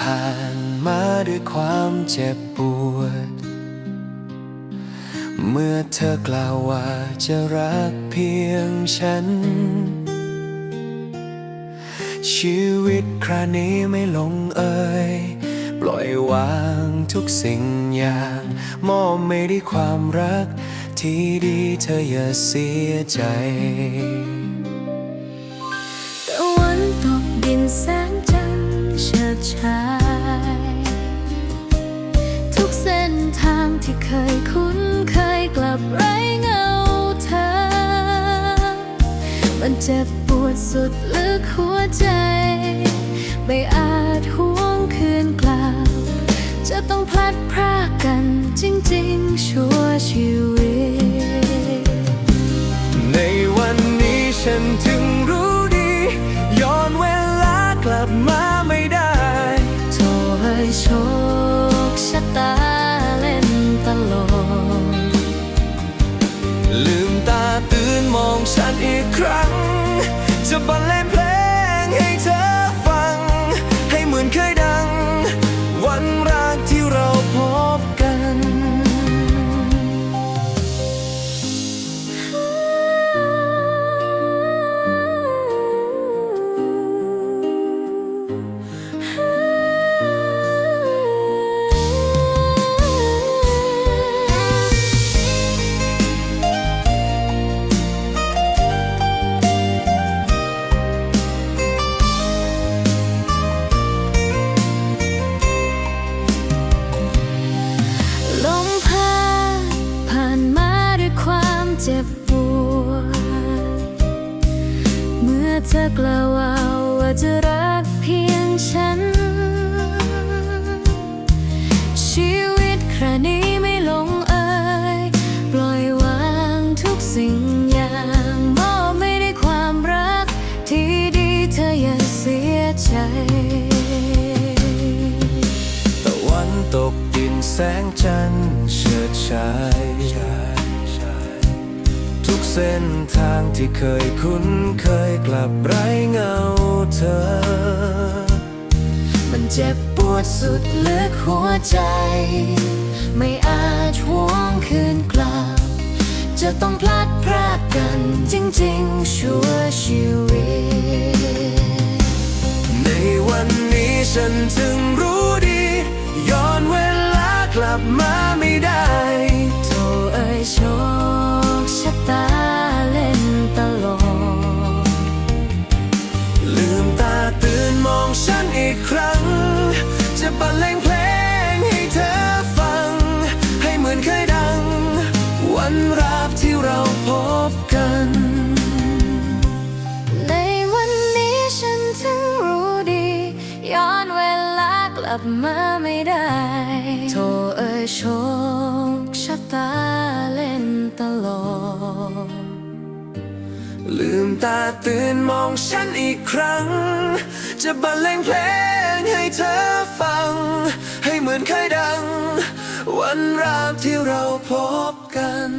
ผ่านมาด้วยความเจ็บปวดเมื่อเธอกล่าวว่าจะรักเพียงฉันชีวิตคราวนี้ไม่ลงเอยปล่อยวางทุกสิ่งอย่างมอบไม่ได้ความรักที่ดีเธออย่าเสียใจตะวันตกดินแสงจันทร์เฉิดฉายทุกเส้นทางที่เคยคุ้นเคยกลับไร้เงาเธอมันเจ็บปวดสุดลึกหัวใจไม่อาจหวงคืนกลับจะต้องพลัดพรากกันจริงๆชั่วชีวิตในวันนี้ฉันถึงรู้ดีย้อนเวลากลับมาไม่ได้โทษให้โชคชะตาเล่นตลกลืมตาตื่นมองฉันอีกครั้งจะบรรเลงเพลงให้เธอฟังให้เหมือนเคยดังวันแรกที่เราพบกันเจ็บปวดเมื่อเธอกล่าวว่าจะรักเพียงฉันชีวิตคราวนี้ไม่ลงเอยปล่อยวางทุกสิ่งอย่างมอบไม่ได้ความรักที่ดีเธออย่าเสียใจตะวันตกดินแสงจันทร์เฉิดฉายทุกเส้นทางที่เคยคุ้นเคยกลับไร้เงาเธอมันเจ็บปวดสุดลึกหัวใจไม่อาจหวงคืนกลับจะต้องพลัดพรากกันจริงๆชั่วชีวิตในวันนี้ฉันถึงรู้ดีย้อนเวลากลับมาไม่ได้โทษเอ่ยโชคชะตาเล่นตลกลืมตาตื่นมองฉันอีกครั้งจะบรรเลงเพลงให้เธอฟังให้เหมือนเคยดังวันแรกที่เราพบกันในวันนี้ฉันถึงรู้ดีย้อนเวลากลับมาไม่ได้โทษเอ่ยโชคชะตาเล่นตลกลืมตาตื่นมองฉันอีกครั้งจะบรรเลงเพลงให้เธอฟังให้เหมือนเคยดังวันแรกที่เราพบกัน